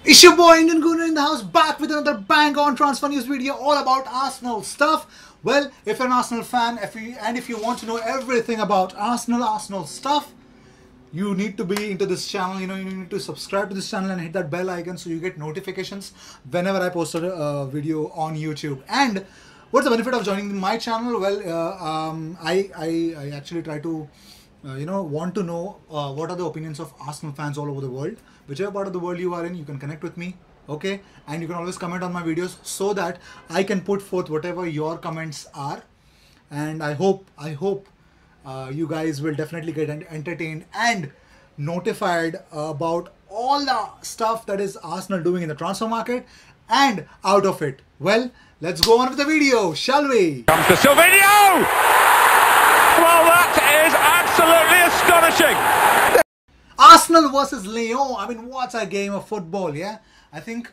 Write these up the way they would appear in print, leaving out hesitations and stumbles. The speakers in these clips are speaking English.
It's your boy Indian Gooner in the house, back with another bang on transfer news video all about Arsenal stuff. Well, if you're an Arsenal fan, if you want to know everything about Arsenal stuff, you need to be into this channel. You need to subscribe to this channel and hit that bell icon so you get notifications whenever I post a video on YouTube. And what's the benefit of joining my channel? Well, I actually try to want to know what are the opinions of Arsenal fans all over the world. Whichever part of the world you are in, you can connect with me, okay? And you can always comment on my videos so that I can put forth whatever your comments are. And I hope you guys will definitely get entertained and notified about all the stuff that is Arsenal doing in the transfer market and out of it. Well, let's go on with the video, shall we? Comes to Silvino! Well, that is absolutely astonishing. Arsenal versus Lyon. I mean, what a game of football, yeah? I think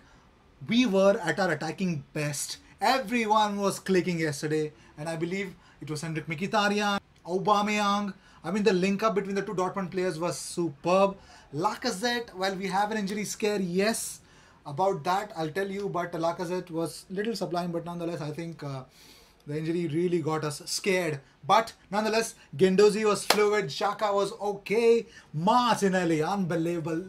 we were at our attacking best. Everyone was clicking yesterday, and I believe it was Henrik Mkhitaryan, Aubameyang. I mean, the link up between the two Dortmund players was superb. Lacazette, well, we have an injury scare, yes. About that, I'll tell you, but Lacazette was little sublime, but nonetheless, I think the injury really got us scared. But nonetheless, Guendouzi was fluid, Xhaka was okay, Martinelli, unbelievable.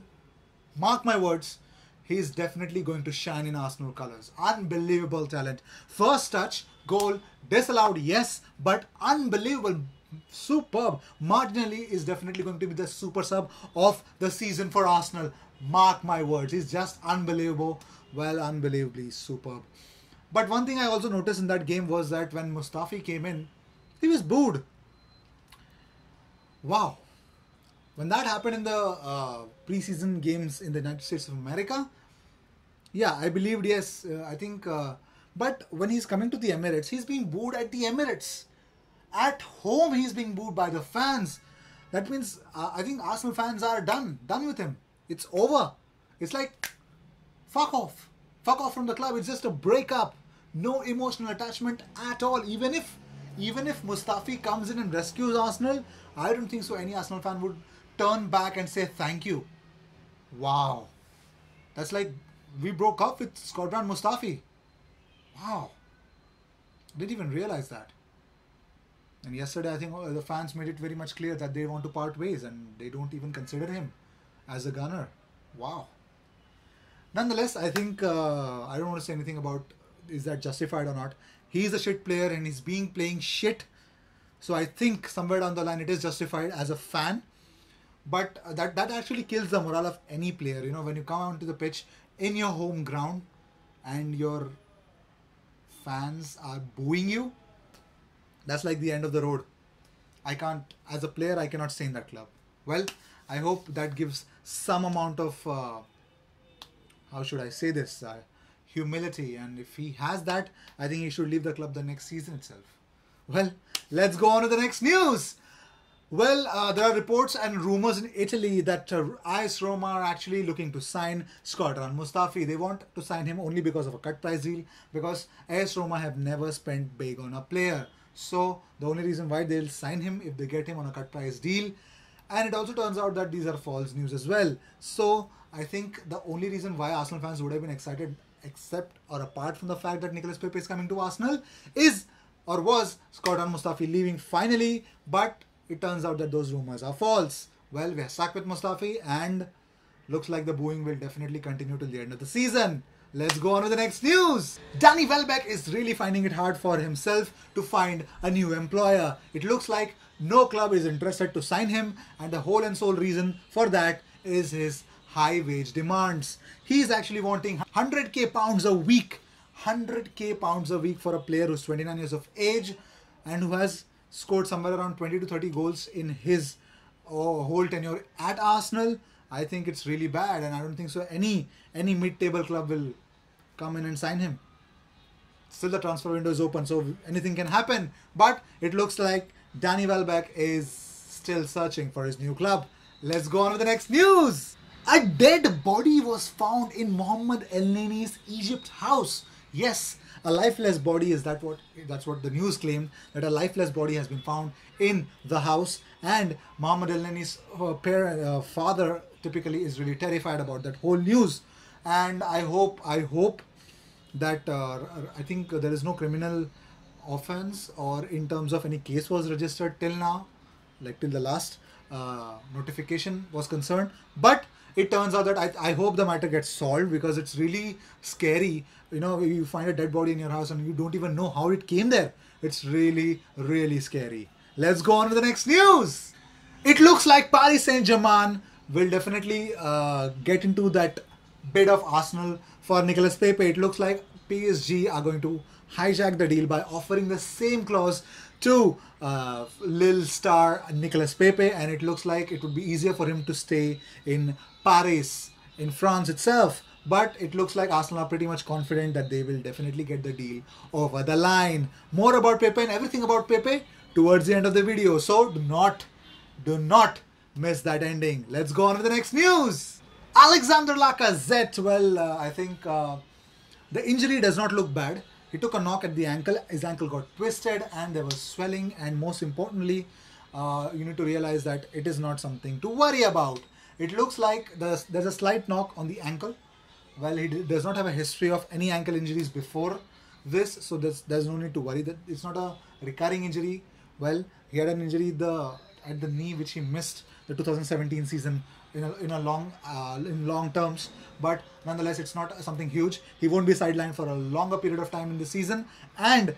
Mark my words, he's definitely going to shine in Arsenal colours. Unbelievable talent. First touch, goal, disallowed, yes, but unbelievable, superb. Martinelli is definitely going to be the super sub of the season for Arsenal. Mark my words, he's just unbelievable. Well, unbelievably superb. But one thing I also noticed in that game was that when Mustafi came in, he was booed. Wow. When that happened in the preseason games in the United States of America, yeah, I believed, yes, I think. But when he's coming to the Emirates, he's being booed at the Emirates. At home, he's being booed by the fans. That means I think Arsenal fans are done with him. It's over. It's like, fuck off. Fuck off from the club. It's just a breakup. No emotional attachment at all. Even if Mustafi comes in and rescues Arsenal, I don't think so any Arsenal fan would turn back and say thank you. Wow. That's like we broke up with Squadron Mustafi. Wow. Didn't even realize that. And yesterday I think the fans made it very much clear that they want to part ways and they don't even consider him as a gunner. Wow. Nonetheless, I think I don't want to say anything about is that justified or not. He's a shit player and he's playing shit. So I think somewhere down the line it is justified as a fan. But that actually kills the morale of any player. You know, when you come onto the pitch in your home ground and your fans are booing you, that's like the end of the road. As a player, I cannot stay in that club. Well, I hope that gives some amount of how should I say this, humility, and if he has that, I think he should leave the club the next season itself. Well, let's go on to the next news. Well, there are reports and rumours in Italy that AS Roma are actually looking to sign Squadron Mustafi. They want to sign him only because of a cut price deal, because AS Roma have never spent big on a player. So the only reason why they'll sign him if they get him on a cut price deal. And it also turns out that these are false news as well. So I think the only reason why Arsenal fans would have been excited, except or apart from the fact that Nicolas Pepe is coming to Arsenal, was Squadron Mustafi leaving finally. But it turns out that those rumours are false. Well, we are stuck with Mustafi and looks like the booing will definitely continue till the end of the season. Let's go on to the next news. Danny Welbeck is really finding it hard for himself to find a new employer. It looks like no club is interested to sign him, and the whole and sole reason for that is his high wage demands. He is actually wanting 100k pounds a week. 100k pounds a week for a player who's 29 years of age and who has scored somewhere around 20 to 30 goals in his whole tenure at Arsenal. I think it's really bad, and I don't think so any mid-table club will come in and sign him. Still, the transfer window is open, so anything can happen. But it looks like Danny Welbeck is still searching for his new club. Let's go on to the next news. A dead body was found in Mohamed El-Neni's Egypt house. Yes, a lifeless body that's what the news claimed, that a lifeless body has been found in the house, and Mohamed El-Neni's father typically is really terrified about that whole news. and I hope that I think there is no criminal offense or in terms of any case was registered till now, like till the last notification was concerned. But it turns out that I hope the matter gets solved, because it's really scary. You know, you find a dead body in your house and you don't even know how it came there. It's really, really scary. Let's go on to the next news. It looks like Paris Saint-Germain will definitely get into that bid of Arsenal for Nicolas Pepe. It looks like PSG are going to hijack the deal by offering the same clause to Lille star Nicolas Pepe, and it looks like it would be easier for him to stay in Paris, in France itself. But it looks like Arsenal are pretty much confident that they will definitely get the deal over the line. More about Pepe and everything about Pepe towards the end of the video, so do not miss that ending. Let's go on to the next news. Alexandre Lacazette, well, I think the injury does not look bad. He took a knock at the ankle, his ankle got twisted and there was swelling, and most importantly, you need to realize that it is not something to worry about. It looks like there's a slight knock on the ankle. Well, he does not have a history of any ankle injuries before this, so there's no need to worry that it's not a recurring injury. Well, he had an injury at the knee which he missed the 2017 season in long terms, but nonetheless it's not something huge. He won't be sidelined for a longer period of time in the season, and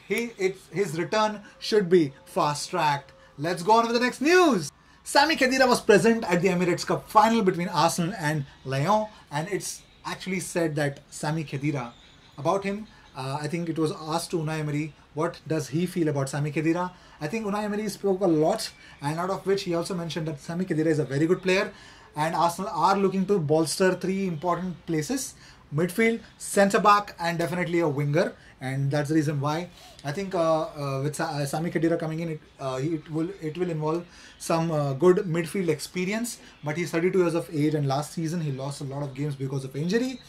his return should be fast tracked. Let's go on with the next news. Sami Khedira was present at the Emirates Cup final between Arsenal and Lyon, and it's actually said that Sami Khedira, about him, I think it was asked to Unai Emery, what does he feel about Sami Khedira? I think Unai Emery spoke a lot, and out of which he also mentioned that Sami Khedira is a very good player, and Arsenal are looking to bolster 3 important places: midfield, centre back, and definitely a winger. And that's the reason why I think with Sami Khedira coming in, it will involve some good midfield experience. But he's 32 years of age, and last season he lost a lot of games because of injury.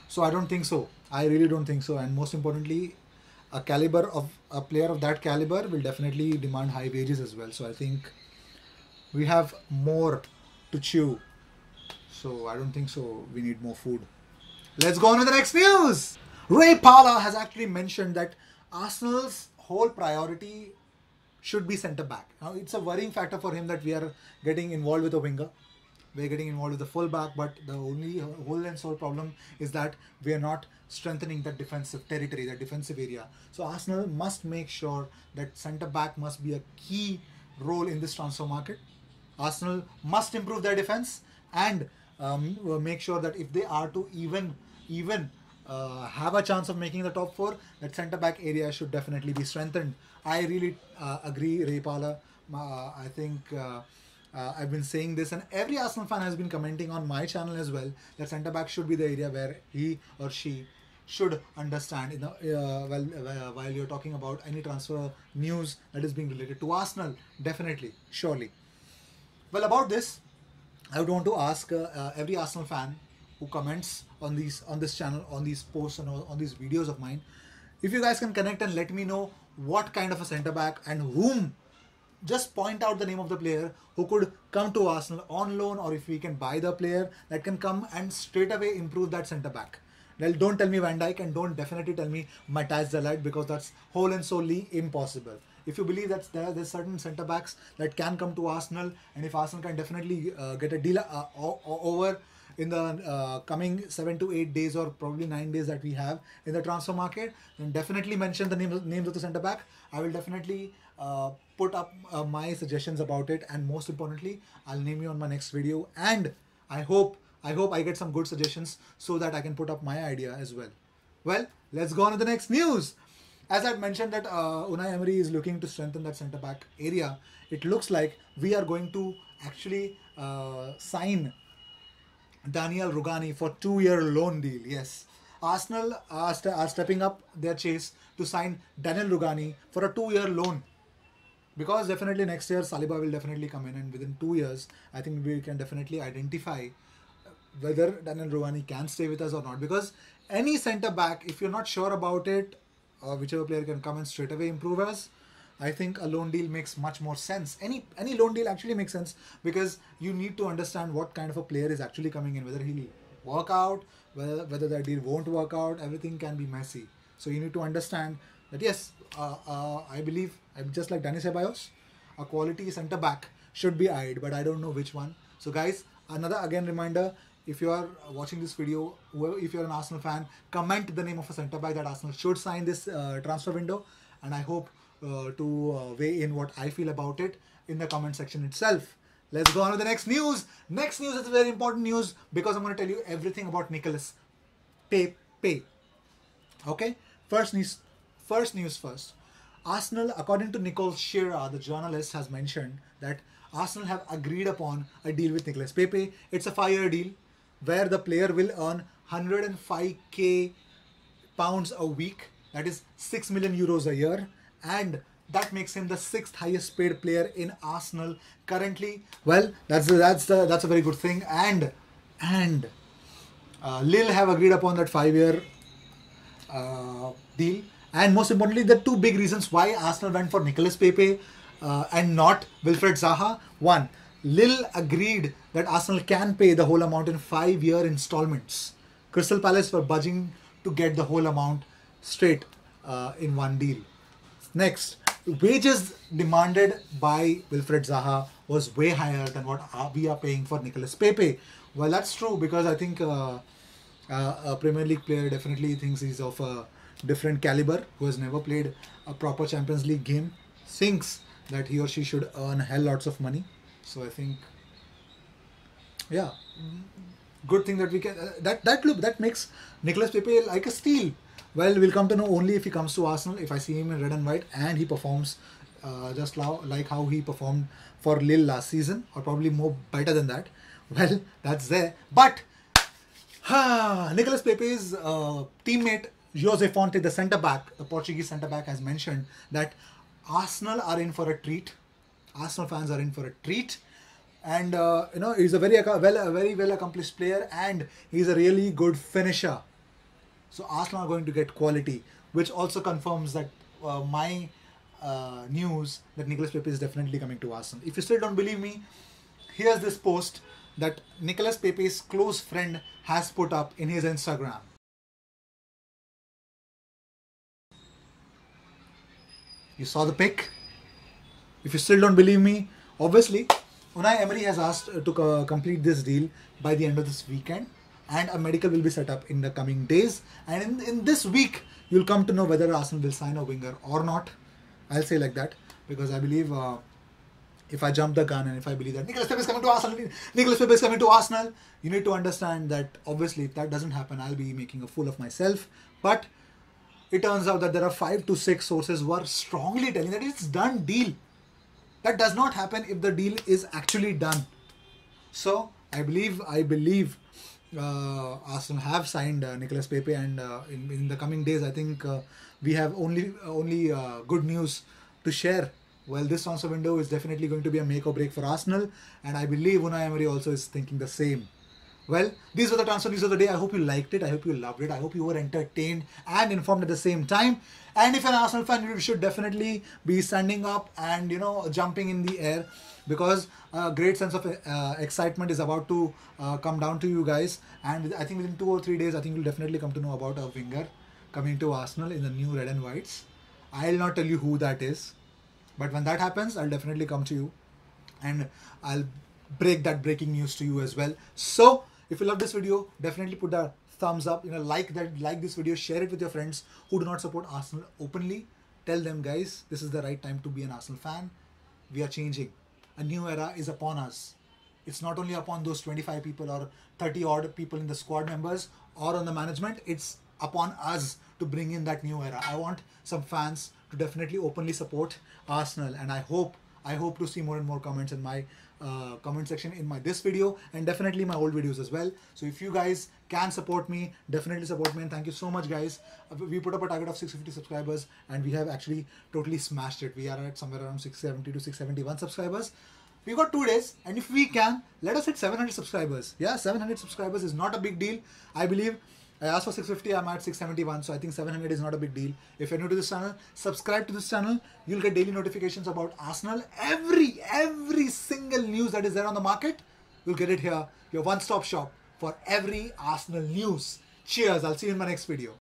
So I don't think so. I really don't think so. And most importantly, a player of that caliber will definitely demand high wages as well. So I think we have more to chew. So I don't think so. We need more food. Let's go on to the next news. Ray Parlour has actually mentioned that Arsenal's whole priority should be centre back. Now, it's a worrying factor for him that we are getting involved with a winger. We're getting involved with the full back, but the only whole and sole problem is that we are not strengthening that defensive territory, that defensive area. So Arsenal must make sure that centre back must be a key role in this transfer market. Arsenal must improve their defense and make sure that if they are to even have a chance of making the top 4, that centre back area should definitely be strengthened. I really agree, Ray Parlour. I think I've been saying this, and every Arsenal fan has been commenting on my channel as well, that centre back should be the area where he or she should understand. While you're talking about any transfer news that is being related to Arsenal, definitely, surely. Well, about this, I would want to ask every Arsenal fan who comments on this channel, on these posts and on these videos of mine, if you guys can connect and let me know what kind of a centre back and whom. Just point out the name of the player who could come to Arsenal on loan, or if we can buy the player that can come and straight away improve that centre back. Well, don't tell me Van Dijk, and don't definitely tell me Matthijs de Ligt, because that's whole and solely impossible. If you believe that there's certain centre backs that can come to Arsenal, and if Arsenal can definitely get a deal over in the coming 7 to 8 days, or probably 9 days that we have in the transfer market, then definitely mention the names of the centre back. I will definitely put up my suggestions about it, and most importantly, I'll name you on my next video. And I hope I get some good suggestions so that I can put up my idea as well. Well, let's go on to the next news. As I'd mentioned that Unai Emery is looking to strengthen that centre back area, it looks like we are going to actually sign Daniel Rugani for 2-year loan deal. Yes, Arsenal are stepping up their chase to sign Daniel Rugani for a 2-year loan, because definitely next year Saliba will definitely come in, and within 2 years I think we can definitely identify whether Daniel Rugani can stay with us or not. Because any centre back, if you're not sure about it, or whichever player can come and straight away improve us, I think a loan deal makes much more sense. Any loan deal actually makes sense, because you need to understand what kind of a player is actually coming in, whether he'll work out, whether that deal won't work out. Everything can be messy. So you need to understand that yes, I believe, just like Danny Ceballos, a quality centre back should be eyed, but I don't know which one. So guys, another again reminder, if you are watching this video, if you're an Arsenal fan, comment the name of a centre back that Arsenal should sign this transfer window, and I hope to weigh in what I feel about it in the comment section itself. Let's go on to the next news. Next news is very important news because I'm going to tell you everything about Nicolas Pepe. Okay, first news first. Arsenal, according to Nicole Shearer, the journalist, has mentioned that Arsenal have agreed upon a deal with Nicolas Pepe. It's a 5-year deal where the player will earn 105k pounds a week. That is 6 million euros a year, and that makes him the 6th highest paid player in Arsenal currently. Well, that's a very good thing. And Lille have agreed upon that 5-year deal. And most importantly, the two big reasons why Arsenal went for Nicolas Pepe and not Wilfried Zaha. One, Lille agreed that Arsenal can pay the whole amount in 5-year installments. Crystal Palace were budging to get the whole amount straight in one deal. Next, wages demanded by Wilfried Zaha was way higher than what we are paying for Nicolas Pepe. Well, that's true because I think a Premier League player definitely thinks he's of a different caliber, who has never played a proper Champions League game, thinks that he or she should earn hell lots of money. So I think, yeah, good thing that we can that makes Nicolas Pepe like a steal. Well, we'll come to know only if he comes to Arsenal, if I see him in red and white and he performs just like how he performed for Lille last season, or probably more better than that. Well, that's there. But Nicolas Pepe's teammate Jose Fonte, the centre back, the Portuguese centre back, has mentioned that Arsenal are in for a treat. Arsenal fans are in for a treat, and he's a very well accomplished player, and he's a really good finisher. So Arsenal are going to get quality, which also confirms that my news that Nicolas Pepe is definitely coming to Arsenal. If you still don't believe me, here's this post that Nicolas Pepe's close friend has put up in his Instagram. You saw the pic? If you still don't believe me, obviously, Unai Emery has asked to complete this deal by the end of this weekend, and a medical will be set up in the coming days. And in this week, you'll come to know whether Arsenal will sign a winger or not. I'll say like that because I believe if I jump the gun and if I believe that Nicolas Pepe is coming to Arsenal, you need to understand that obviously if that doesn't happen, I'll be making a fool of myself. But it turns out that there are 5 to 6 sources who are strongly telling that it's done deal. That does not happen if the deal is actually done. So I believe Arsenal have signed Nicolas Pepe, and in the coming days, I think we have only good news to share. Well, this transfer window is definitely going to be a make or break for Arsenal, and I believe Unai Emery also is thinking the same. Well, these were the transfer news of the day. I hope you liked it. I hope you loved it. I hope you were entertained and informed at the same time. And if you're an Arsenal fan, you should definitely be standing up and jumping in the air, because a great sense of excitement is about to come down to you guys. And I think within 2 or 3 days, I think you'll definitely come to know about a winger coming to Arsenal in the new red and whites. I'll not tell you who that is, but when that happens, I'll definitely come to you and I'll break that breaking news to you as well. So if you love this video, definitely put the thumbs up, like this video, share it with your friends who do not support Arsenal openly. Tell them, guys, this is the right time to be an Arsenal fan. We are changing. A new era is upon us. It's not only upon those 25 people or 30 odd people in the squad members or on the management. It's upon us to bring in that new era. I want some fans to definitely openly support Arsenal, and I hope to see more and more comments in my comment section in this video, and definitely my old videos as well. So if you guys can support me, definitely support me, and thank you so much, guys. We put up a target of 650 subscribers, and we have actually totally smashed it. We are at somewhere around 670 to 671 subscribers. We've got 2 days, and if we can, let us hit 700 subscribers. Yeah, 700 subscribers is not a big deal. I believe I asked for 650, I'm at 671, so I think 700 is not a big deal. If you're new to this channel, subscribe to this channel. You'll get daily notifications about Arsenal. Every single news that is there on the market, you'll get it here. Your one-stop shop for every Arsenal news. Cheers, I'll see you in my next video.